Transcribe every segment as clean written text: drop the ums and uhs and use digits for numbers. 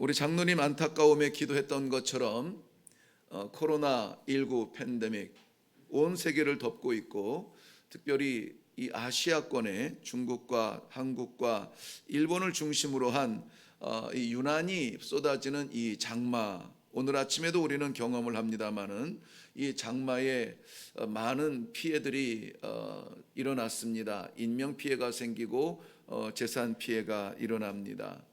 우리 장로님 안타까움에 기도했던 것처럼 코로나19 팬데믹 온 세계를 덮고 있고, 특별히 이 아시아권에 중국과 한국과 일본을 중심으로 한 이 유난히 쏟아지는 이 장마, 오늘 아침에도 우리는 경험을 합니다마는 이 장마에 많은 피해들이 일어났습니다. 인명 피해가 생기고 재산 피해가 일어납니다.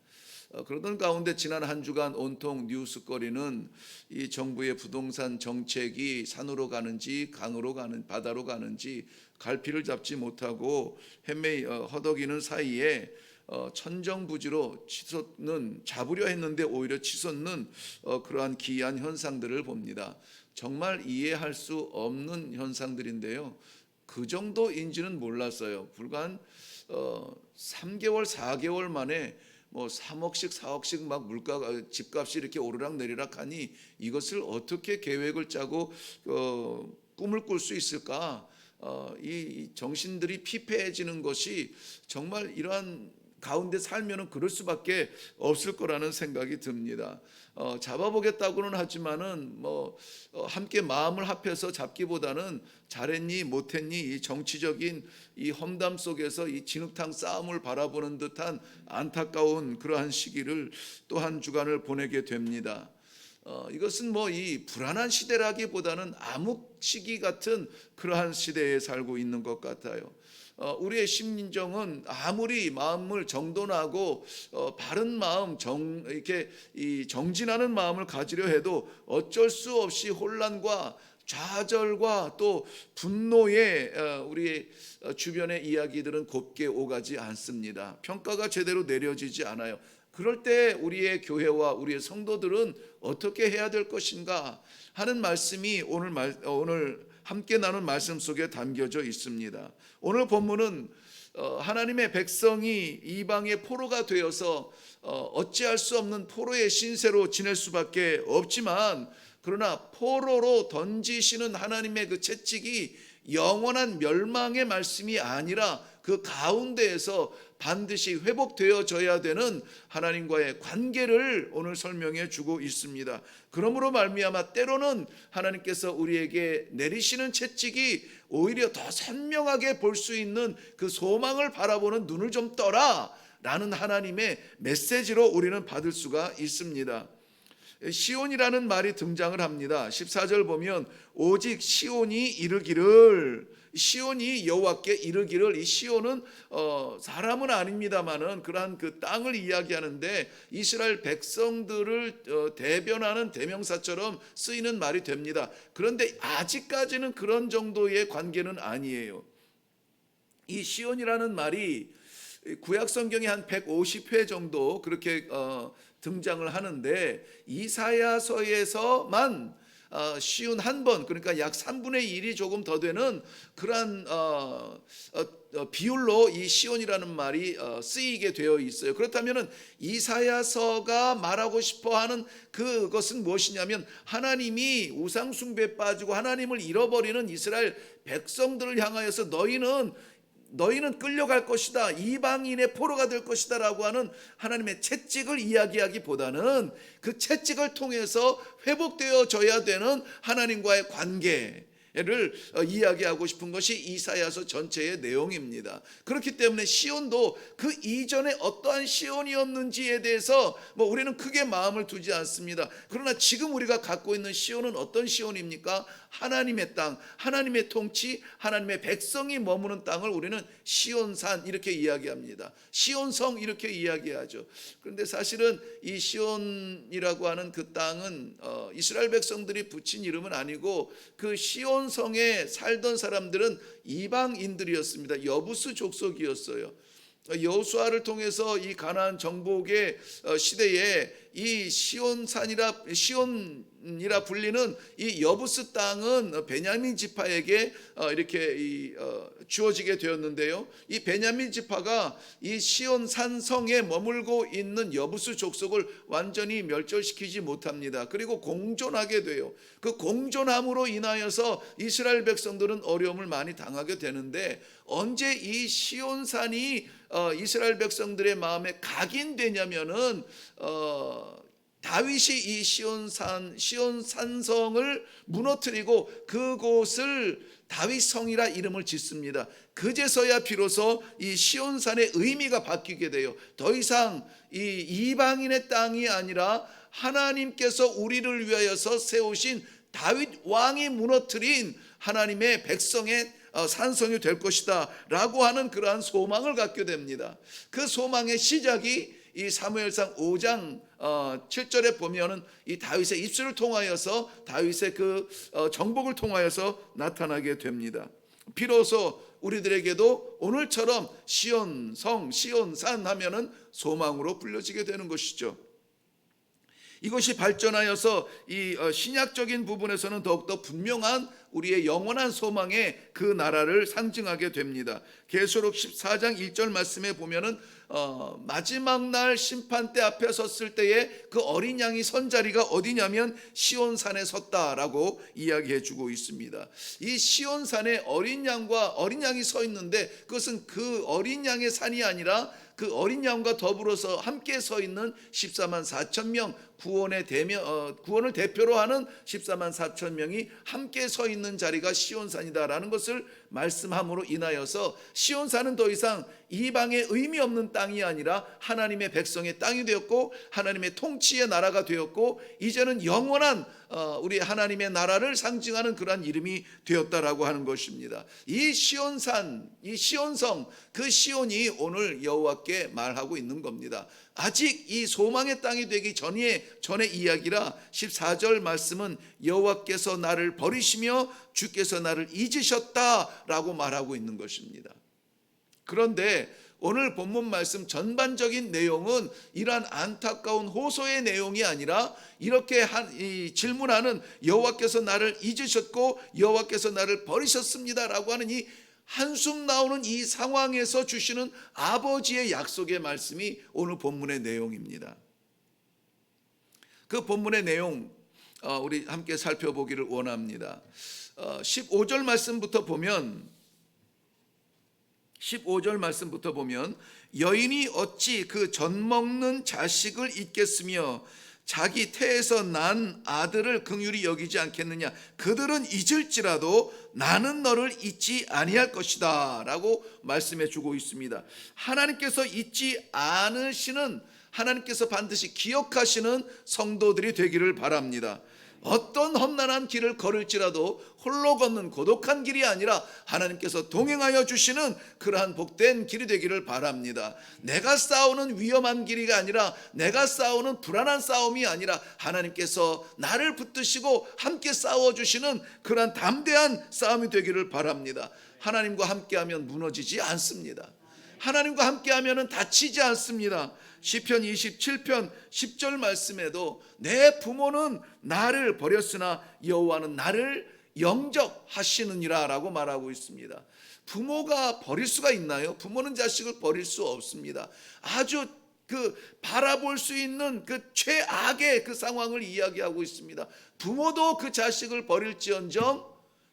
그러던 가운데 지난 한 주간 온통 뉴스거리는 이 정부의 부동산 정책이 산으로 가는지 강으로 가는 바다로 가는지 갈피를 잡지 못하고 헤매 허덕이는 사이에 천정부지로 치솟는, 잡으려 했는데 오히려 치솟는 그러한 기이한 현상들을 봅니다. 정말 이해할 수 없는 현상들인데요, 그 정도인지는 몰랐어요. 불과 한 3개월 4개월 만에 뭐 3억씩 4억씩 막 물가 집값이 이렇게 오르락 내리락 하니 이것을 어떻게 계획을 짜고 꿈을 꿀 수 있을까? 이 정신들이 피폐해지는 것이 정말 이러한 가운데 살면은 그럴 수밖에 없을 거라는 생각이 듭니다. 잡아보겠다고는 하지만은 함께 마음을 합해서 잡기보다는 잘했니 못했니 이 정치적인 이 험담 속에서 이 진흙탕 싸움을 바라보는 듯한 안타까운 그러한 시기를 또 한 주간을 보내게 됩니다. 이것은 이 불안한 시대라기보다는 암흑 시기 같은 그러한 시대에 살고 있는 것 같아요. 우리의 심정은 아무리 마음을 정돈하고 바른 마음, 이렇게 이 정진하는 마음을 가지려 해도 어쩔 수 없이 혼란과 좌절과 또 분노의 우리 주변의 이야기들은 곱게 오가지 않습니다. 평가가 제대로 내려지지 않아요. 그럴 때 우리의 교회와 우리의 성도들은 어떻게 해야 될 것인가 하는 말씀이 오늘 함께 나눈 말씀 속에 담겨져 있습니다. 오늘 본문은 하나님의 백성이 이방의 포로가 되어서 어찌할 수 없는 포로의 신세로 지낼 수밖에 없지만, 그러나 포로로 던지시는 하나님의 그 채찍이 영원한 멸망의 말씀이 아니라 그 가운데에서 반드시 회복되어져야 되는 하나님과의 관계를 오늘 설명해 주고 있습니다. 그러므로 말미암아 때로는 하나님께서 우리에게 내리시는 채찍이 오히려 더 선명하게 볼 수 있는 그 소망을 바라보는 눈을 좀 떠라 라는 하나님의 메시지로 우리는 받을 수가 있습니다. 시온이라는 말이 등장을 합니다. 14절 보면 오직 시온이 이르기를, 시온이 여호와께 이르기를, 이 시온은 사람은 아닙니다만은 그러한 그 땅을 이야기하는데 이스라엘 백성들을 대변하는 대명사처럼 쓰이는 말이 됩니다. 그런데 아직까지는 그런 정도의 관계는 아니에요. 이 시온이라는 말이 구약 성경에 한 150회 정도 그렇게 등장을 하는데 이사야서에서만 쉬운 한 번, 그러니까 약 3분의 1이 조금 더 되는 그러한 비율로 이 시온이라는 말이 쓰이게 되어 있어요. 그렇다면 이사야서가 말하고 싶어하는 그것은 무엇이냐면, 하나님이 우상 숭배에 빠지고 하나님을 잃어버리는 이스라엘 백성들을 향하여서 너희는 끌려갈 것이다, 이방인의 포로가 될 것이다 라고 하는 하나님의 채찍을 이야기하기보다는 그 채찍을 통해서 회복되어져야 되는 하나님과의 관계를 이야기하고 싶은 것이 이사야서 전체의 내용입니다. 그렇기 때문에 시온도 그 이전에 어떠한 시온이었는지에 대해서 우리는 크게 마음을 두지 않습니다. 그러나 지금 우리가 갖고 있는 시온은 어떤 시온입니까? 하나님의 땅, 하나님의 통치, 하나님의 백성이 머무는 땅을 우리는 시온산 이렇게 이야기합니다. 시온성 이렇게 이야기하죠. 그런데 사실은 이 시온이라고 하는 그 땅은 이스라엘 백성들이 붙인 이름은 아니고, 그 시온성에 살던 사람들은 이방인들이었습니다. 여부스 족속이었어요. 여호수아를 통해서 이 가나안 정복의 시대에 이 시온이라 불리는 이 여부스 땅은 베냐민 지파에게 이렇게 주어지게 되었는데요, 이 베냐민 지파가 이 시온 산성에 머물고 있는 여부스 족속을 완전히 멸절시키지 못합니다. 그리고 공존하게 돼요. 그 공존함으로 인하여서 이스라엘 백성들은 어려움을 많이 당하게 되는데, 언제 이 시온산이 이스라엘 백성들의 마음에 각인되냐면은 다윗이 이 시온산성을 무너뜨리고 그곳을 다윗성이라 이름을 짓습니다. 그제서야 비로소 이 시온산의 의미가 바뀌게 돼요. 더 이상 이 이방인의 땅이 아니라 하나님께서 우리를 위하여서 세우신 다윗 왕이 무너뜨린 하나님의 백성의 산성이 될 것이다 라고 하는 그러한 소망을 갖게 됩니다. 그 소망의 시작이 이 사무엘상 5장 7절에 보면은 이 다윗의 입술을 통하여서 다윗의 그 정복을 통하여서 나타나게 됩니다. 비로소 우리들에게도 오늘처럼 시온성, 시온산 하면은 소망으로 불려지게 되는 것이죠. 이것이 발전하여서 이 신약적인 부분에서는 더욱더 분명한 우리의 영원한 소망의 그 나라를 상징하게 됩니다. 계시록 14장 1절 말씀에 보면은 마지막 날 심판대 앞에 섰을 때에 그 어린 양이 선 자리가 어디냐면 시온산에 섰다라고 이야기해 주고 있습니다. 이 시온산에 어린 양이 서 있는데 그것은 그 어린 양의 산이 아니라 그 어린 양과 더불어서 함께 서 있는 14만 4천 명 구원을 대표로 하는 14만 4천 명이 함께 서 있는 자리가 시온산이다라는 것을 말씀함으로 인하여서 시온산은 더 이상 이방의 의미 없는 땅이 아니라 하나님의 백성의 땅이 되었고 하나님의 통치의 나라가 되었고 이제는 영원한 우리 하나님의 나라를 상징하는 그러한 이름이 되었다라고 하는 것입니다. 이 시온산, 이 시온성, 그 시온이 오늘 여호와께 말하고 있는 겁니다. 아직 이 소망의 땅이 되기 전의 이야기라 14절 말씀은 여호와께서 나를 버리시며 주께서 나를 잊으셨다라고 말하고 있는 것입니다. 그런데 오늘 본문 말씀 전반적인 내용은 이러한 안타까운 호소의 내용이 아니라 이렇게 질문하는 여호와께서 나를 잊으셨고 여호와께서 나를 버리셨습니다라고 하는 이 한숨 나오는 이 상황에서 주시는 아버지의 약속의 말씀이 오늘 본문의 내용입니다. 그 본문의 내용 우리 함께 살펴보기를 원합니다. 15절 말씀부터 보면 여인이 어찌 그 젖먹는 자식을 잊겠으며 자기 태에서 난 아들을 긍휼히 여기지 않겠느냐. 그들은 잊을지라도 나는 너를 잊지 아니할 것이다 라고 말씀해 주고 있습니다. 하나님께서 잊지 않으시는, 하나님께서 반드시 기억하시는 성도들이 되기를 바랍니다. 어떤 험난한 길을 걸을지라도 홀로 걷는 고독한 길이 아니라 하나님께서 동행하여 주시는 그러한 복된 길이 되기를 바랍니다. 내가 싸우는 위험한 길이 아니라 내가 싸우는 불안한 싸움이 아니라 하나님께서 나를 붙드시고 함께 싸워주시는 그러한 담대한 싸움이 되기를 바랍니다. 하나님과 함께하면 무너지지 않습니다. 하나님과 함께하면 다치지 않습니다. 시편 27편 10절 말씀에도 내 부모는 나를 버렸으나 여호와는 나를 영접하시느니라 라고 말하고 있습니다. 부모가 버릴 수가 있나요? 부모는 자식을 버릴 수 없습니다. 아주 그 바라볼 수 있는 그 최악의 그 상황을 이야기하고 있습니다. 부모도 그 자식을 버릴지언정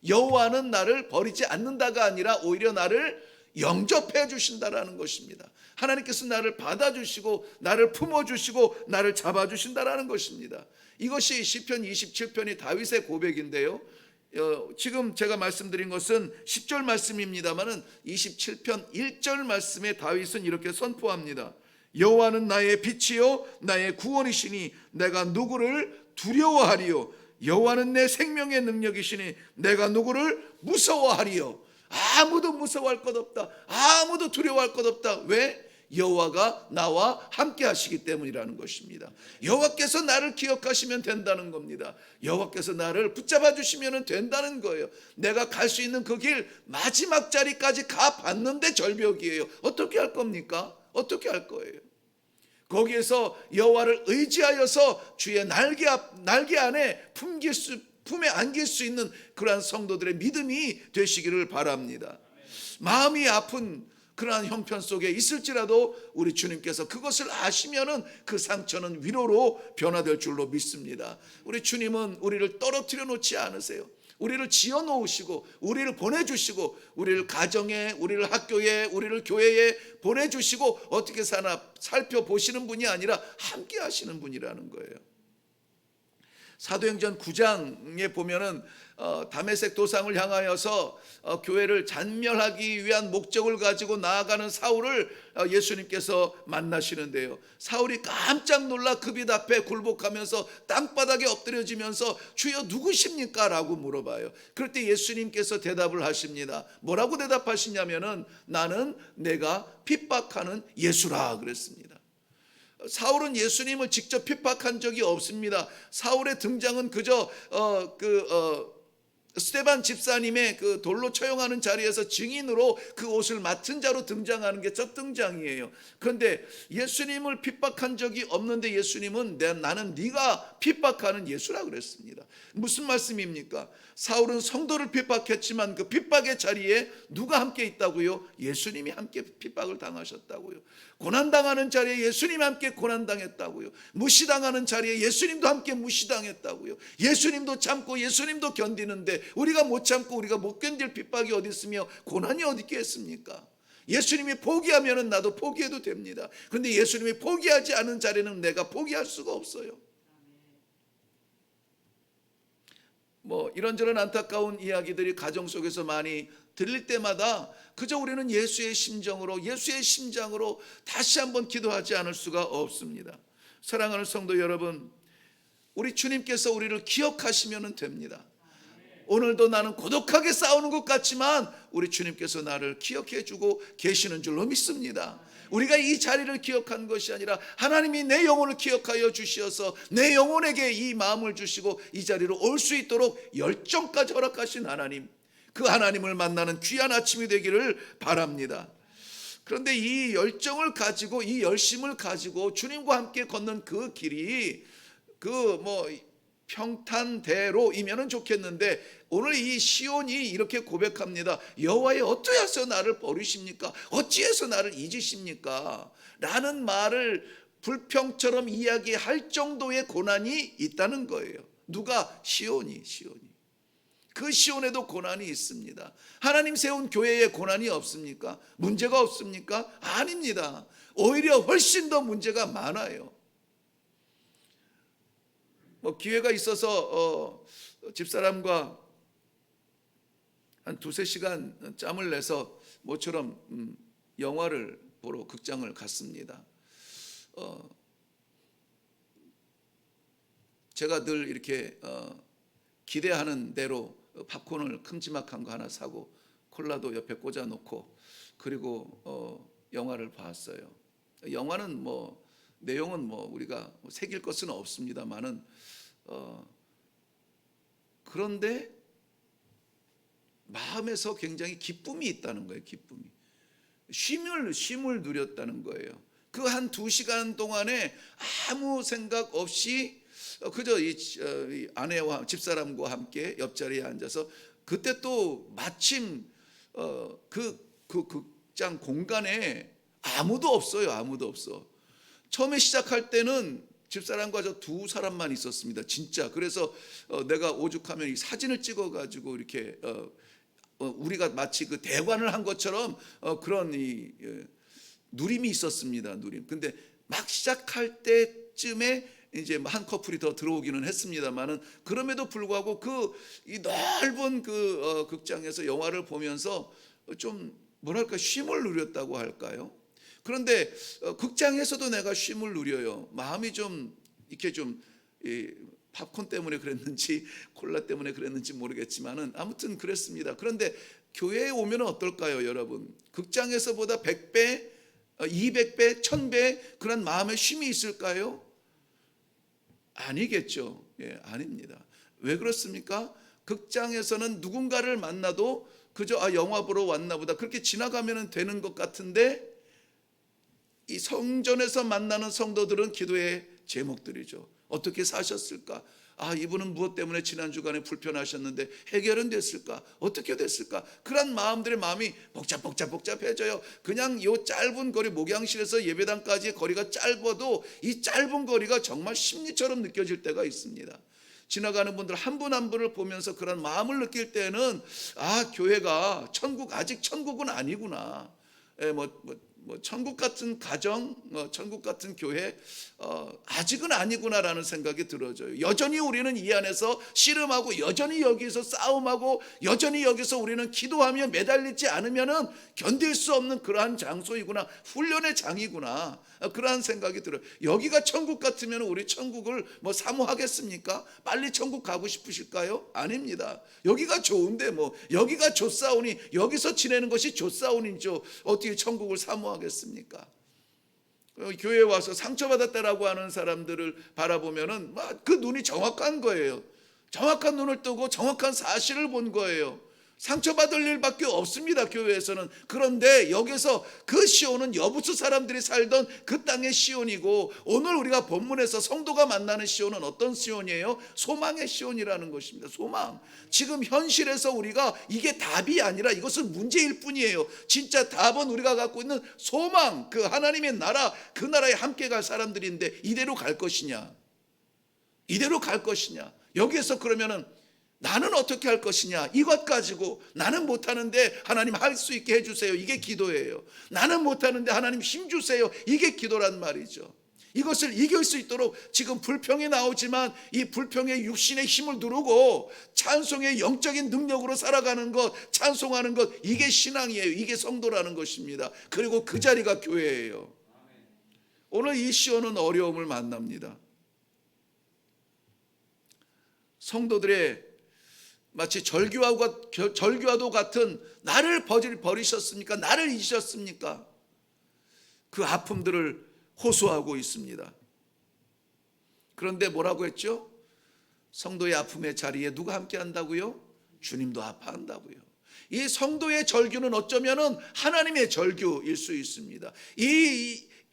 여호와는 나를 버리지 않는다가 아니라 오히려 나를 영접해 주신다라는 것입니다. 하나님께서 나를 받아주시고 나를 품어주시고 나를 잡아주신다라는 것입니다. 이것이 시편 27편이 다윗의 고백인데요. 지금 제가 말씀드린 것은 10절 말씀입니다마는 27편 1절 말씀에 다윗은 이렇게 선포합니다. 여호와는 나의 빛이요 나의 구원이시니 내가 누구를 두려워하리요. 여호와는 내 생명의 능력이시니 내가 누구를 무서워하리요. 아무도 무서워할 것 없다. 아무도 두려워할 것 없다. 왜? 여호와가 나와 함께 하시기 때문이라는 것입니다. 여호와께서 나를 기억하시면 된다는 겁니다. 여호와께서 나를 붙잡아 주시면 된다는 거예요. 내가 갈 수 있는 그 길 마지막 자리까지 가봤는데 절벽이에요. 어떻게 할 겁니까? 어떻게 할 거예요? 거기에서 여호와를 의지하여서 주의 날개 안에 품에 안길 수 있는 그러한 성도들의 믿음이 되시기를 바랍니다. 마음이 아픈 그러한 형편 속에 있을지라도 우리 주님께서 그것을 아시면은 그 상처는 위로로 변화될 줄로 믿습니다. 우리 주님은 우리를 떨어뜨려 놓지 않으세요. 우리를 지어 놓으시고 우리를 보내주시고 우리를 가정에, 우리를 학교에, 우리를 교회에 보내주시고 어떻게 사나 살펴보시는 분이 아니라 함께 하시는 분이라는 거예요. 사도행전 9장에 보면은 다메섹 도상을 향하여서 교회를 잔멸하기 위한 목적을 가지고 나아가는 사울을 예수님께서 만나시는데요. 사울이 깜짝 놀라 그 빛 앞에 굴복하면서 땅바닥에 엎드려지면서 주여 누구십니까? 라고 물어봐요. 그럴 때 예수님께서 대답을 하십니다. 뭐라고 대답하시냐면은 나는 내가 핍박하는 예수라 그랬습니다. 사울은 예수님을 직접 핍박한 적이 없습니다. 사울의 등장은 그저 스데반 집사님의 그 돌로 처형하는 자리에서 증인으로 그 옷을 맡은 자로 등장하는 게 첫 등장이에요. 그런데 예수님을 핍박한 적이 없는데 예수님은 나는 네가 핍박하는 예수라 그랬습니다. 무슨 말씀입니까? 사울은 성도를 핍박했지만 그 핍박의 자리에 누가 함께 있다고요? 예수님이 함께 핍박을 당하셨다고요. 고난당하는 자리에 예수님이 함께 고난당했다고요. 무시당하는 자리에 예수님도 함께 무시당했다고요. 예수님도 참고 예수님도 견디는데 우리가 못 참고 우리가 못 견딜 핍박이 어디 있으며 고난이 어디 있겠습니까? 예수님이 포기하면 나도 포기해도 됩니다. 그런데 예수님이 포기하지 않은 자리는 내가 포기할 수가 없어요. 뭐 이런저런 안타까운 이야기들이 가정 속에서 많이 들릴 때마다 그저 우리는 예수의 심정으로 예수의 심장으로 다시 한번 기도하지 않을 수가 없습니다. 사랑하는 성도 여러분, 우리 주님께서 우리를 기억하시면 됩니다. 오늘도 나는 고독하게 싸우는 것 같지만 우리 주님께서 나를 기억해 주고 계시는 줄로 믿습니다. 우리가 이 자리를 기억한 것이 아니라 하나님이 내 영혼을 기억하여 주시어서 내 영혼에게 이 마음을 주시고 이 자리로 올 수 있도록 열정까지 허락하신 하나님, 그 하나님을 만나는 귀한 아침이 되기를 바랍니다. 그런데 이 열정을 가지고 이 열심을 가지고 주님과 함께 걷는 그 길이 평탄대로이면은 좋겠는데 오늘 이 시온이 이렇게 고백합니다. 여호와여 어찌하여 나를 버리십니까? 어찌해서 나를 잊으십니까? 라는 말을 불평처럼 이야기할 정도의 고난이 있다는 거예요. 누가? 시온이. 그 시온에도 고난이 있습니다. 하나님 세운 교회에 고난이 없습니까? 문제가 없습니까? 아닙니다. 오히려 훨씬 더 문제가 많아요. 기회가 있어서 집사람과 한 2-3시간 짬을 내서 모처럼 영화를 보러 극장을 갔습니다. 제가 늘 이렇게 기대하는 대로 팝콘을 큼지막한 거 하나 사고 콜라도 옆에 꽂아 놓고 그리고 영화를 봤어요. 영화는 내용은 우리가 새길 것은 없습니다만은 그런데 마음에서 굉장히 기쁨이 있다는 거예요. 기쁨이 쉼을 누렸다는 거예요. 그 한 2시간 동안에 아무 생각 없이 그저 이 아내와 집사람과 함께 옆자리에 앉아서 그때 또 마침 그 극장 공간에 아무도 없어요. 아무도 없어. 처음에 시작할 때는 집사람과 저 2사람만 있었습니다. 진짜. 그래서 내가 오죽하면 이 사진을 찍어가지고 이렇게 우리가 마치 그 대관을 한 것처럼 그런 이 누림이 있었습니다. 누림. 근데 막 시작할 때쯤에 이제 한 커플이 더 들어오기는 했습니다만은 그럼에도 불구하고 이 넓은 극장에서 영화를 보면서 좀 뭐랄까 쉼을 누렸다고 할까요? 그런데 극장에서도 내가 쉼을 누려요. 마음이 좀 이렇게 좀 팝콘 때문에 그랬는지 콜라 때문에 그랬는지 모르겠지만은 아무튼 그랬습니다. 그런데 교회에 오면 어떨까요, 여러분? 극장에서보다 100배, 200배, 1000배 그런 마음의 쉼이 있을까요? 아니겠죠. 아닙니다. 왜 그렇습니까? 극장에서는 누군가를 만나도 그저 영화 보러 왔나 보다 그렇게 지나가면 되는 것 같은데 이 성전에서 만나는 성도들은 기도의 제목들이죠. 어떻게 사셨을까? 이분은 무엇 때문에 지난 주간에 불편하셨는데 해결은 됐을까? 어떻게 됐을까? 그런 마음들의 마음이 복잡해져요. 그냥 요 짧은 거리, 목양실에서 예배당까지의 거리가 짧아도 이 짧은 거리가 정말 심리처럼 느껴질 때가 있습니다. 지나가는 분들 한 분 한 분을 보면서 그런 마음을 느낄 때는 교회가 아직 천국은 아니구나. 뭐 천국 같은 가정, 천국 같은 교회 아직은 아니구나라는 생각이 들어져요. 여전히 우리는 이 안에서 씨름하고 여전히 여기서 싸움하고 여전히 여기서 우리는 기도하며 매달리지 않으면은 견딜 수 없는 그러한 장소이구나, 훈련의 장이구나, 그러한 생각이 들어요. 여기가 천국 같으면 우리 천국을 뭐 사모하겠습니까? 빨리 천국 가고 싶으실까요? 아닙니다. 여기가 좋은데 뭐 여기가 좋사오니 여기서 지내는 것이 좋사오니죠. 어떻게 천국을 사모하겠습니까? 교회에 와서 상처받았다라고 하는 사람들을 바라보면은 그 눈이 정확한 거예요. 정확한 눈을 뜨고 정확한 사실을 본 거예요. 상처받을 일밖에 없습니다, 교회에서는. 그런데 여기서 그 시온은 여부수 사람들이 살던 그 땅의 시온이고, 오늘 우리가 본문에서 성도가 만나는 시온은 어떤 시온이에요? 소망의 시온이라는 것입니다. 소망. 지금 현실에서 우리가 이게 답이 아니라 이것은 문제일 뿐이에요. 진짜 답은 우리가 갖고 있는 소망, 그 하나님의 나라, 그 나라에 함께 갈 사람들인데 이대로 갈 것이냐? 이대로 갈 것이냐? 여기에서 그러면은 나는 어떻게 할 것이냐, 이것 가지고 나는 못하는데 하나님 할 수 있게 해주세요, 이게 기도예요. 나는 못하는데 하나님 힘 주세요, 이게 기도란 말이죠. 이것을 이길 수 있도록 지금 불평이 나오지만 이 불평의 육신의 힘을 누르고 찬송의 영적인 능력으로 살아가는 것, 찬송하는 것, 이게 신앙이에요. 이게 성도라는 것입니다. 그리고 그 자리가 교회예요. 오늘 이 시온은 어려움을 만납니다. 성도들의 마치 절규와도 같은, 나를 버리셨습니까? 나를 잊으셨습니까? 그 아픔들을 호소하고 있습니다. 그런데 뭐라고 했죠? 성도의 아픔의 자리에 누가 함께 한다고요? 주님도 아파한다고요. 이 성도의 절규는 어쩌면은 하나님의 절규일 수 있습니다.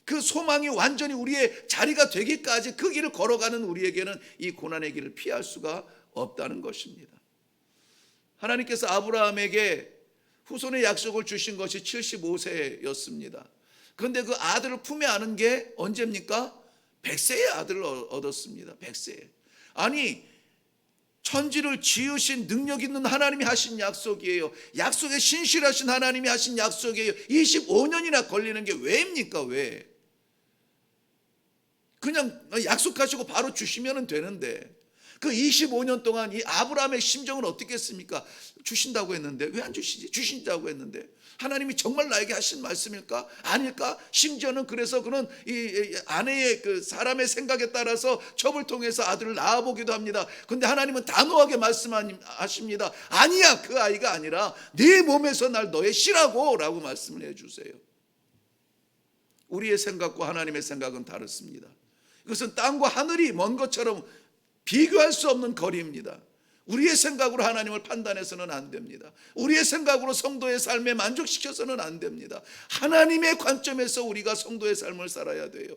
그 소망이 완전히 우리의 자리가 되기까지 그 길을 걸어가는 우리에게는 이 고난의 길을 피할 수가 없다는 것입니다. 하나님께서 아브라함에게 후손의 약속을 주신 것이 75세였습니다. 그런데 그 아들을 품에 안은 게 언제입니까? 100세의 아들을 얻었습니다. 100세. 아니, 천지를 지으신 능력 있는 하나님이 하신 약속이에요. 약속에 신실하신 하나님이 하신 약속이에요. 25년이나 걸리는 게 왜입니까? 왜? 그냥 약속하시고 바로 주시면 되는데, 그 25년 동안 이 아브라함의 심정은 어떻겠습니까? 주신다고 했는데 왜 안 주시지? 주신다고 했는데 하나님이 정말 나에게 하신 말씀일까? 아닐까? 심지어는 그래서 그는 이 아내의 그 사람의 생각에 따라서 첩을 통해서 아들을 낳아보기도 합니다. 그런데 하나님은 단호하게 말씀하십니다. 아니야, 그 아이가 아니라 네 몸에서 날 너의 씨라고 라고 말씀을 해주세요. 우리의 생각과 하나님의 생각은 다릅니다. 이것은 땅과 하늘이 먼 것처럼 비교할 수 없는 거리입니다. 우리의 생각으로 하나님을 판단해서는 안 됩니다. 우리의 생각으로 성도의 삶에 만족시켜서는 안 됩니다. 하나님의 관점에서 우리가 성도의 삶을 살아야 돼요.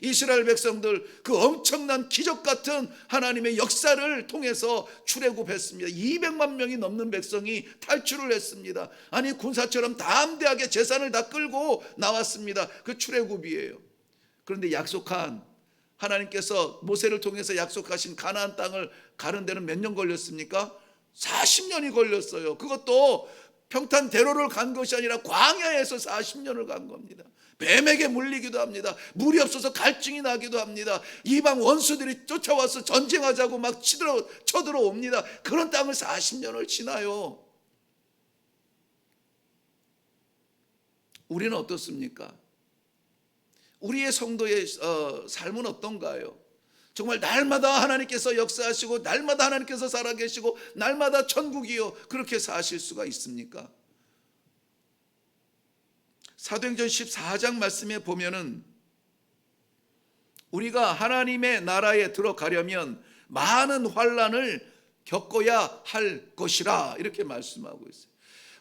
이스라엘 백성들 그 엄청난 기적 같은 하나님의 역사를 통해서 출애굽했습니다. 200만 명이 넘는 백성이 탈출을 했습니다. 아니, 군사처럼 담대하게 재산을 다 끌고 나왔습니다. 그 출애굽이에요. 그런데 약속한, 하나님께서 모세를 통해서 약속하신 가나안 땅을 가는 데는 몇 년 걸렸습니까? 40년이 걸렸어요. 그것도 평탄대로를 간 것이 아니라 광야에서 40년을 간 겁니다. 뱀에게 물리기도 합니다. 물이 없어서 갈증이 나기도 합니다. 이방 원수들이 쫓아와서 전쟁하자고 막 쳐들어옵니다. 그런 땅을 40년을 지나요. 우리는 어떻습니까? 우리의 성도의 삶은 어떤가요? 정말 날마다 하나님께서 역사하시고 날마다 하나님께서 살아계시고 날마다 천국이요, 그렇게 사실 수가 있습니까? 사도행전 14장 말씀에 보면은 우리가 하나님의 나라에 들어가려면 많은 환난을 겪어야 할 것이라, 이렇게 말씀하고 있어요.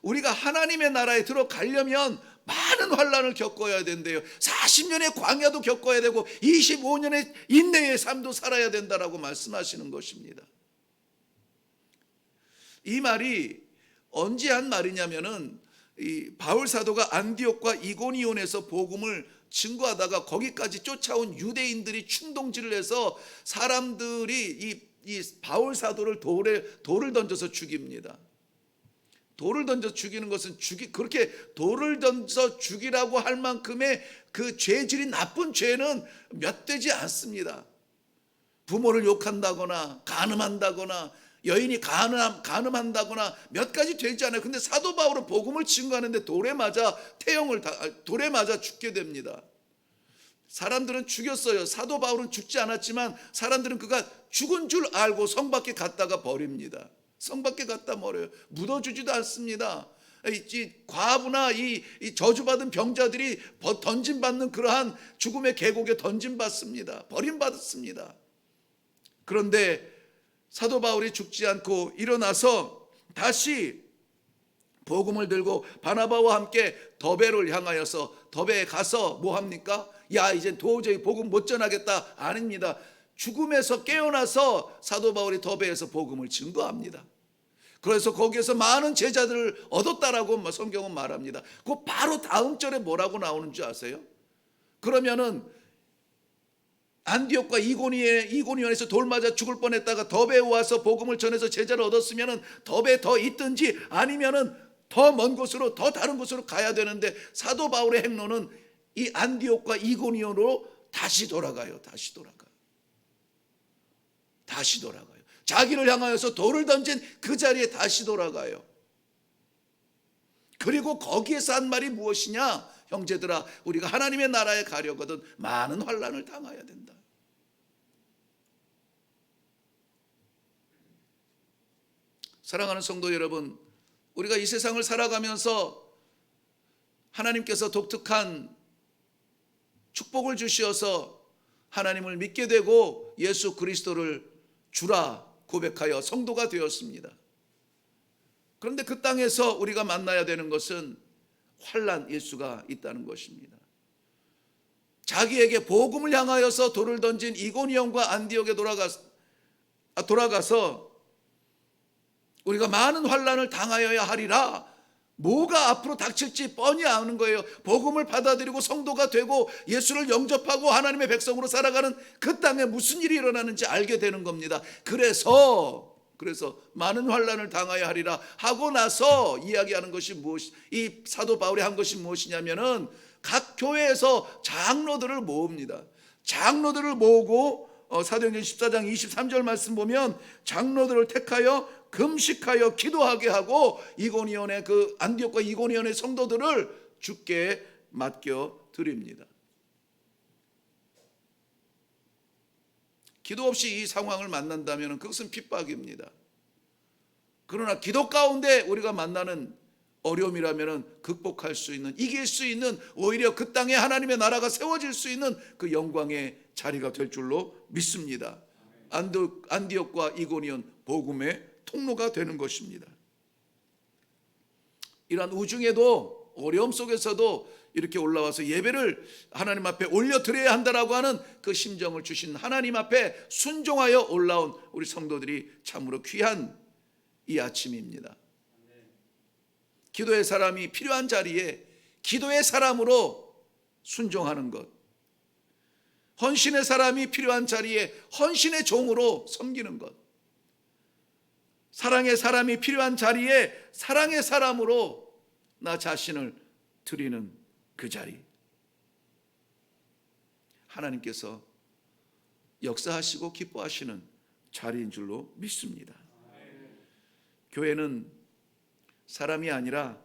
우리가 하나님의 나라에 들어가려면 많은 환난을 겪어야 된대요. 40년의 광야도 겪어야 되고 25년의 인내의 삶도 살아야 된다라고 말씀하시는 것입니다. 이 말이 언제 한 말이냐면은 이 바울 사도가 안디옥과 이고니온에서 복음을 증거하다가 거기까지 쫓아온 유대인들이 충동질을 해서 사람들이 이 바울 사도를 돌을 던져서 죽입니다. 돌을 던져 죽이는 것은 그렇게 돌을 던져 죽이라고 할 만큼의 그 죄질이 나쁜 죄는 몇 되지 않습니다. 부모를 욕한다거나 간음한다거나 여인이 간음한다거나 몇 가지 되지 않아요. 근데 사도 바울은 복음을 증거하는데 돌에 맞아 죽게 됩니다. 사람들은 죽였어요. 사도 바울은 죽지 않았지만 사람들은 그가 죽은 줄 알고 성 밖에 갔다가 버립니다. 성 밖에 갖다 버려요. 묻어주지도 않습니다. 이 과부나 이 저주받은 병자들이 던짐받는 그러한 죽음의 계곡에 던짐받습니다. 버림받습니다. 그런데 사도 바울이 죽지 않고 일어나서 다시 복음을 들고 바나바와 함께 더베를 향하여서 더베에 가서 뭐 합니까? 야, 이젠 도저히 복음 못 전하겠다. 아닙니다. 죽음에서 깨어나서 사도 바울이 더베에서 복음을 증거합니다. 그래서 거기에서 많은 제자들을 얻었다라고 성경은 말합니다. 그 바로 다음 절에 뭐라고 나오는 줄 아세요? 그러면은 안디옥과 이고니온에서 돌 맞아 죽을 뻔했다가 더베에 와서 복음을 전해서 제자를 얻었으면은 더베에 더 있든지 아니면은 더 먼 곳으로 더 다른 곳으로 가야 되는데 사도 바울의 행로는 이 안디옥과 이고니온으로 다시 돌아가요. 다시 돌아가요. 자기를 향하여서 돌을 던진 그 자리에 다시 돌아가요. 그리고 거기에서 한 말이 무엇이냐? 형제들아, 우리가 하나님의 나라에 가려거든 많은 환난을 당해야 된다. 사랑하는 성도 여러분, 우리가 이 세상을 살아가면서 하나님께서 독특한 축복을 주시어서 하나님을 믿게 되고 예수 그리스도를 주라 고백하여 성도가 되었습니다. 그런데 그 땅에서 우리가 만나야 되는 것은 환난일 수가 있다는 것입니다. 자기에게 복음을 향하여서 돌을 던진 이고니온과 안디옥에 돌아가서 우리가 많은 환난을 당하여야 하리라. 뭐가 앞으로 닥칠지 뻔히 아는 거예요. 복음을 받아들이고 성도가 되고 예수를 영접하고 하나님의 백성으로 살아가는 그 땅에 무슨 일이 일어나는지 알게 되는 겁니다. 그래서 많은 환난을 당하여야 하리라 하고 나서 이야기하는 것이 이 사도 바울이 한 것이 무엇이냐면은 각 교회에서 장로들을 모읍니다. 장로들을 모으고 사도행전 14장 23절 말씀 보면 장로들을 택하여 금식하여 기도하게 하고 이고니온의 그 안디옥과 이고니온의 성도들을 주께 맡겨 드립니다. 기도 없이 이 상황을 만난다면 그것은 핍박입니다. 그러나 기도 가운데 우리가 만나는 어려움이라면 극복할 수 있는, 이길 수 있는, 오히려 그 땅에 하나님의 나라가 세워질 수 있는 그 영광의 자리가 될 줄로 믿습니다. 안디옥과 이고니온 복음의 통로가 되는 것입니다. 이러한 우중에도 어려움 속에서도 이렇게 올라와서 예배를 하나님 앞에 올려드려야 한다라고 하는 그 심정을 주신 하나님 앞에 순종하여 올라온 우리 성도들이 참으로 귀한 이 아침입니다. 기도의 사람이 필요한 자리에 기도의 사람으로 순종하는 것, 헌신의 사람이 필요한 자리에 헌신의 종으로 섬기는 것, 사랑의 사람이 필요한 자리에 사랑의 사람으로 나 자신을 드리는 그 자리, 하나님께서 역사하시고 기뻐하시는 자리인 줄로 믿습니다. 교회는 사람이 아니라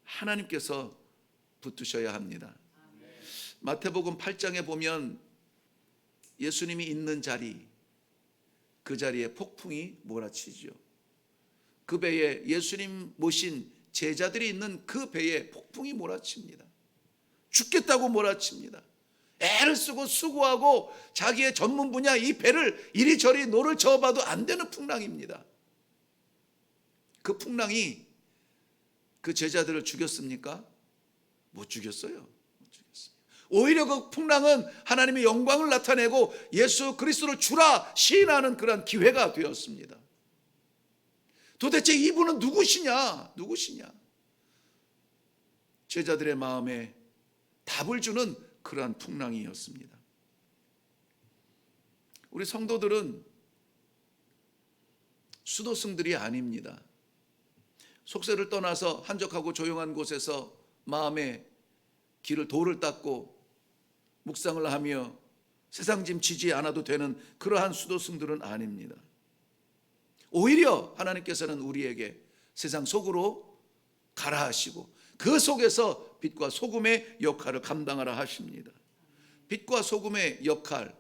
하나님께서 붙으셔야 합니다. 마태복음 8장에 보면 예수님이 있는 자리, 그 자리에 폭풍이 몰아치죠. 그 배에 예수님 모신 제자들이 있는 그 배에 폭풍이 몰아칩니다. 죽겠다고 몰아칩니다. 애를 쓰고 수고하고 자기의 전문 분야 이 배를 이리저리 노를 저어봐도 안 되는 풍랑입니다. 그 풍랑이 그 제자들을 죽였습니까? 못 죽였어요. 오히려 그 풍랑은 하나님의 영광을 나타내고 예수 그리스도를 주라 시인하는 그런 기회가 되었습니다. 도대체 이분은 누구시냐? 제자들의 마음에 답을 주는 그러한 풍랑이었습니다. 우리 성도들은 수도승들이 아닙니다. 속세를 떠나서 한적하고 조용한 곳에서 마음의 길을 돌을 닦고 묵상을 하며 세상 짐 지지 않아도 되는 그러한 수도승들은 아닙니다. 오히려 하나님께서는 우리에게 세상 속으로 가라 하시고 그 속에서 빛과 소금의 역할을 감당하라 하십니다. 빛과 소금의 역할,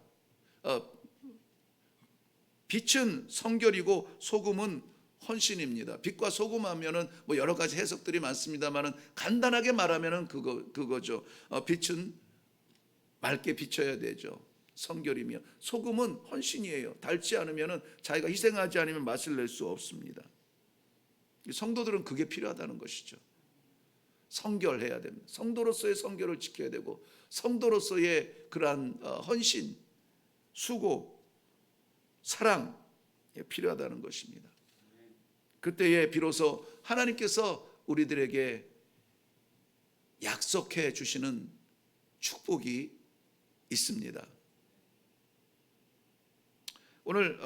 빛은 성결이고 소금은 헌신입니다. 빛과 소금 하면은 뭐 여러 가지 해석들이 많습니다만은 간단하게 말하면은 그거죠. 빛은 맑게 비춰야 되죠. 성결이며 소금은 헌신이에요. 닳지 않으면은 자기가 희생하지 않으면 맛을 낼 수 없습니다. 성도들은 그게 필요하다는 것이죠. 성결해야 됩니다. 성도로서의 성결을 지켜야 되고 성도로서의 그러한 헌신, 수고, 사랑 필요하다는 것입니다. 그때에 비로소 하나님께서 우리들에게 약속해 주시는 축복이 있습니다. 오늘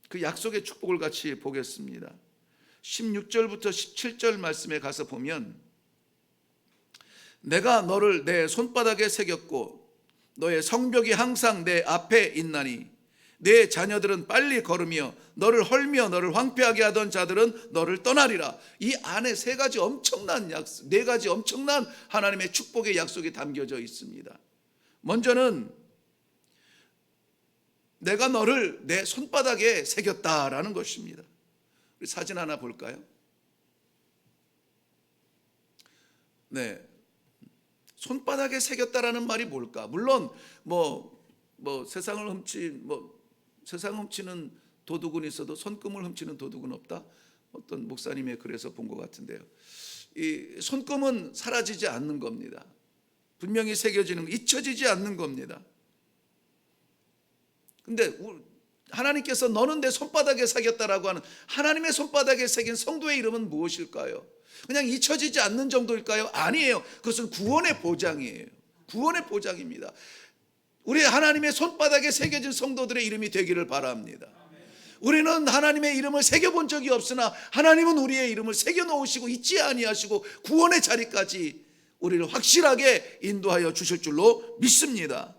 그 약속의 축복을 같이 보겠습니다. 16절부터 17절 말씀에 가서 보면 내가 너를 내 손바닥에 새겼고 너의 성벽이 항상 내 앞에 있나니 내 자녀들은 빨리 걸으며 너를 헐며 너를 황폐하게 하던 자들은 너를 떠나리라. 이 안에 세 가지 엄청난 약속, 네 가지 엄청난 하나님의 축복의 약속이 담겨져 있습니다. 먼저는 내가 너를 내 손바닥에 새겼다라는 것입니다. 우리 사진 하나 볼까요? 네, 손바닥에 새겼다라는 말이 뭘까? 물론 세상을 세상 훔치는 도둑은 있어도 손금을 훔치는 도둑은 없다. 어떤 목사님의 글에서 본 것 같은데요. 이 손금은 사라지지 않는 겁니다. 분명히 새겨지는, 잊혀지지 않는 겁니다. 근데 하나님께서 너는 내 손바닥에 새겼다라고 하는 하나님의 손바닥에 새긴 성도의 이름은 무엇일까요? 그냥 잊혀지지 않는 정도일까요? 아니에요. 그것은 구원의 보장이에요. 구원의 보장입니다. 우리 하나님의 손바닥에 새겨진 성도들의 이름이 되기를 바랍니다. 우리는 하나님의 이름을 새겨본 적이 없으나 하나님은 우리의 이름을 새겨놓으시고 잊지 아니하시고 구원의 자리까지 우리를 확실하게 인도하여 주실 줄로 믿습니다.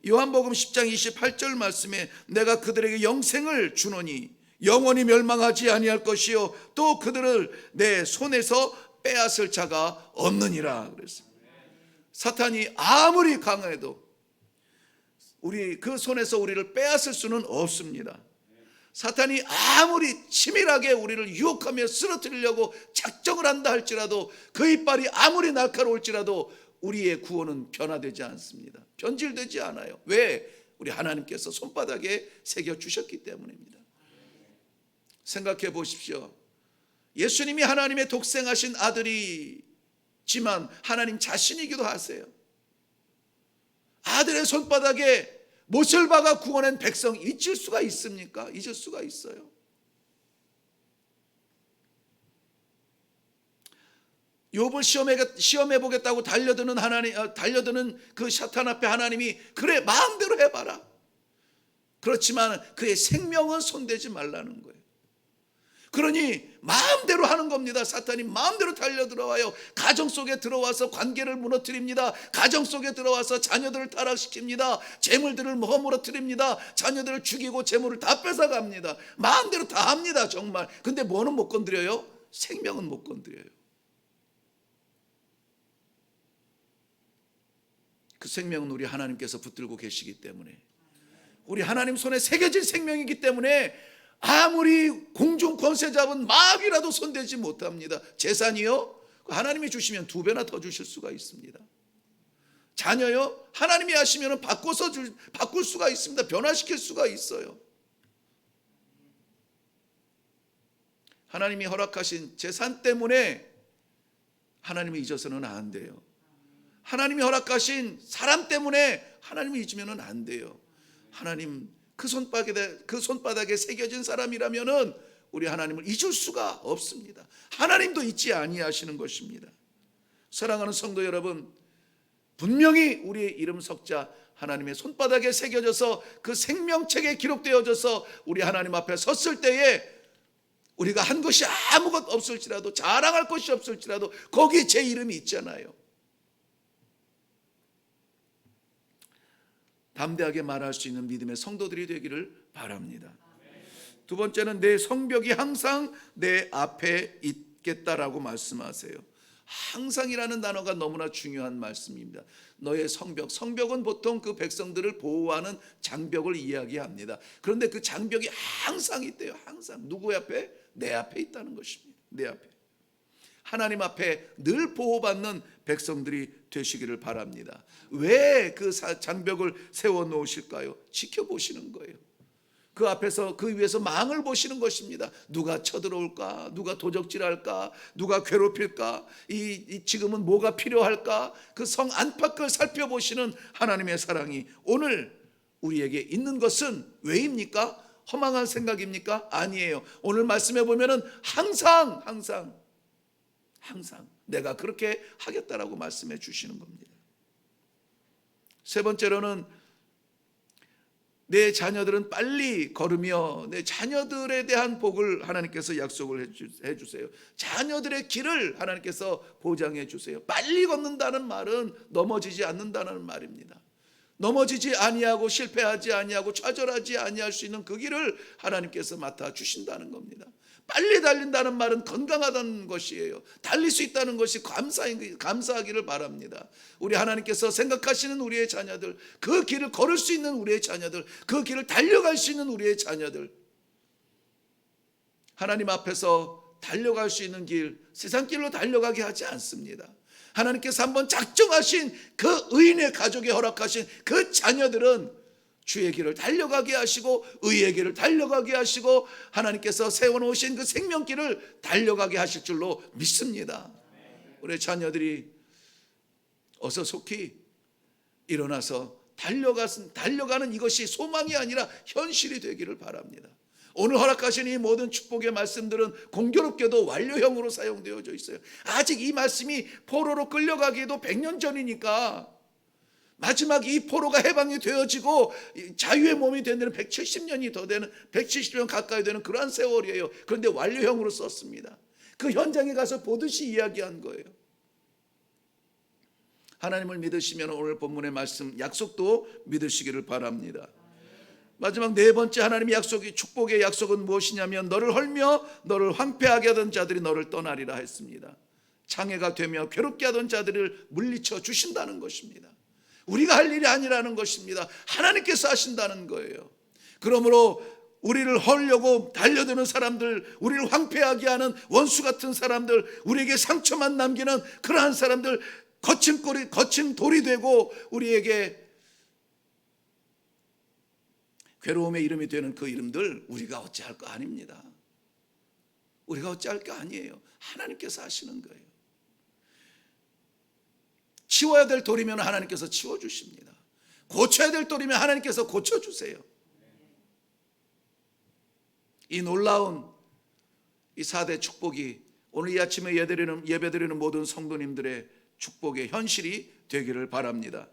요한복음 10장 28절 말씀에 내가 그들에게 영생을 주노니 영원히 멸망하지 아니할 것이요 또 그들을 내 손에서 빼앗을 자가 없느니라 그랬습니다. 사탄이 아무리 강해도 우리 그 손에서 우리를 빼앗을 수는 없습니다. 사탄이 아무리 치밀하게 우리를 유혹하며 쓰러뜨리려고 작정을 한다 할지라도 그 이빨이 아무리 날카로울지라도 우리의 구원은 변화되지 않습니다. 변질되지 않아요. 왜? 우리 하나님께서 손바닥에 새겨주셨기 때문입니다. 생각해 보십시오. 예수님이 하나님의 독생하신 아들이지만 하나님 자신이기도 하세요. 아들의 손바닥에 못을 박아 구원한 백성 잊을 수가 있습니까? 잊을 수가 있어요. 욥을 시험해 보겠다고 달려드는 그 사탄 앞에 하나님이 그래 마음대로 해봐라. 그렇지만 그의 생명은 손대지 말라는 거예요. 그러니 마음대로 하는 겁니다. 사탄이 마음대로 달려들어와요. 가정 속에 들어와서 관계를 무너뜨립니다. 가정 속에 들어와서 자녀들을 타락시킵니다. 재물들을 허물어뜨립니다. 자녀들을 죽이고 재물을 다 뺏어갑니다. 마음대로 다 합니다. 정말. 근데 뭐는 못 건드려요? 생명은 못 건드려요. 그 생명은 우리 하나님께서 붙들고 계시기 때문에, 우리 하나님 손에 새겨진 생명이기 때문에 아무리 공중 권세 잡은 마귀라도 손대지 못합니다. 재산이요? 하나님이 주시면 2배나 더 주실 수가 있습니다. 자녀요? 하나님이 하시면 바꿀 수가 있습니다. 변화시킬 수가 있어요. 하나님이 허락하신 재산 때문에 하나님을 잊어서는 안 돼요. 하나님이 허락하신 사람 때문에 하나님을 잊으면 안 돼요. 하나님 그 손바닥에 새겨진 사람이라면은 우리 하나님을 잊을 수가 없습니다. 하나님도 잊지 아니하시는 것입니다. 사랑하는 성도 여러분, 분명히 우리의 이름 석자 하나님의 손바닥에 새겨져서 그 생명책에 기록되어져서 우리 하나님 앞에 섰을 때에 우리가 한 것이 아무것도 없을지라도, 자랑할 것이 없을지라도 거기에 제 이름이 있잖아요. 담대하게 말할 수 있는 믿음의 성도들이 되기를 바랍니다. 두 번째는 내 성벽이 항상 내 앞에 있겠다라고 말씀하세요. 항상이라는 단어가 너무나 중요한 말씀입니다. 너의 성벽, 성벽은 보통 그 백성들을 보호하는 장벽을 이야기합니다. 그런데 그 장벽이 항상 있대요. 항상. 누구 앞에? 내 앞에 있다는 것입니다. 내 앞에. 하나님 앞에 늘 보호받는 백성들이 되시기를 바랍니다. 왜 그 장벽을 세워 놓으실까요? 지켜보시는 거예요. 그 앞에서, 그 위에서 망을 보시는 것입니다. 누가 쳐들어올까? 누가 도적질할까? 누가 괴롭힐까? 지금은 뭐가 필요할까? 그 성 안팎을 살펴보시는 하나님의 사랑이 오늘 우리에게 있는 것은 왜입니까? 허망한 생각입니까? 아니에요. 오늘 말씀해 보면은 항상 내가 그렇게 하겠다라고 말씀해 주시는 겁니다. 세 번째로는 내 자녀들은 빨리 걸으며 내 자녀들에 대한 복을 하나님께서 약속을 해주세요. 자녀들의 길을 하나님께서 보장해 주세요. 빨리 걷는다는 말은 넘어지지 않는다는 말입니다. 넘어지지 아니하고 실패하지 아니하고 좌절하지 아니할 수 있는 그 길을 하나님께서 맡아 주신다는 겁니다. 빨리 달린다는 말은 건강하다는 것이에요. 달릴 수 있다는 것이 감사하기를 바랍니다. 우리 하나님께서 생각하시는 우리의 자녀들, 그 길을 걸을 수 있는 우리의 자녀들, 그 길을 달려갈 수 있는 우리의 자녀들, 하나님 앞에서 달려갈 수 있는 길, 세상 길로 달려가게 하지 않습니다. 하나님께서 한번 작정하신 그 의인의 가족에 허락하신 그 자녀들은 주의 길을 달려가게 하시고 의의 길을 달려가게 하시고 하나님께서 세워놓으신 그 생명길을 달려가게 하실 줄로 믿습니다. 우리 자녀들이 어서 속히 일어나서 달려가는 이것이 소망이 아니라 현실이 되기를 바랍니다. 오늘 허락하신 이 모든 축복의 말씀들은 공교롭게도 완료형으로 사용되어져 있어요. 아직 이 말씀이 포로로 끌려가기에도 100년 전이니까 마지막 이 포로가 해방이 되어지고 자유의 몸이 된 데는 170년이 더 되는, 170년 가까이 되는 그러한 세월이에요. 그런데 완료형으로 썼습니다. 그 현장에 가서 보듯이 이야기한 거예요. 하나님을 믿으시면 오늘 본문의 말씀 약속도 믿으시기를 바랍니다. 마지막 네 번째 하나님의 약속이, 축복의 약속은 무엇이냐면 너를 헐며 너를 황폐하게 하던 자들이 너를 떠나리라 했습니다. 장애가 되며 괴롭게 하던 자들을 물리쳐 주신다는 것입니다. 우리가 할 일이 아니라는 것입니다. 하나님께서 하신다는 거예요. 그러므로 우리를 헐려고 달려드는 사람들, 우리를 황폐하게 하는 원수 같은 사람들, 우리에게 상처만 남기는 그러한 사람들, 거친 돌이 되고 우리에게 괴로움의 이름이 되는 그 이름들 우리가 어찌할 거 아닙니다. 우리가 어찌할 거 아니에요. 하나님께서 하시는 거예요. 치워야 될 돌이면 하나님께서 치워주십니다. 고쳐야 될 돌이면 하나님께서 고쳐주세요. 이 놀라운 이 4대 축복이 오늘 이 아침에 예배드리는 모든 성도님들의 축복의 현실이 되기를 바랍니다.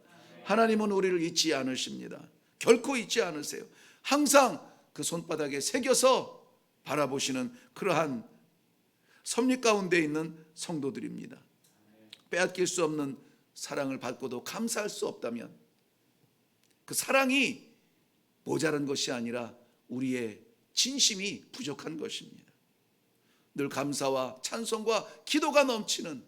하나님은 우리를 잊지 않으십니다. 결코 잊지 않으세요. 항상 그 손바닥에 새겨서 바라보시는 그러한 섭리 가운데 있는 성도들입니다. 빼앗길 수 없는 사랑을 받고도 감사할 수 없다면 그 사랑이 모자란 것이 아니라 우리의 진심이 부족한 것입니다. 늘 감사와 찬송과 기도가 넘치는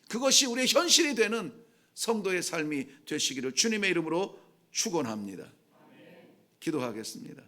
그것이 우리의 현실이 되는 성도의 삶이 되시기를 주님의 이름으로 축원합니다. 기도하겠습니다.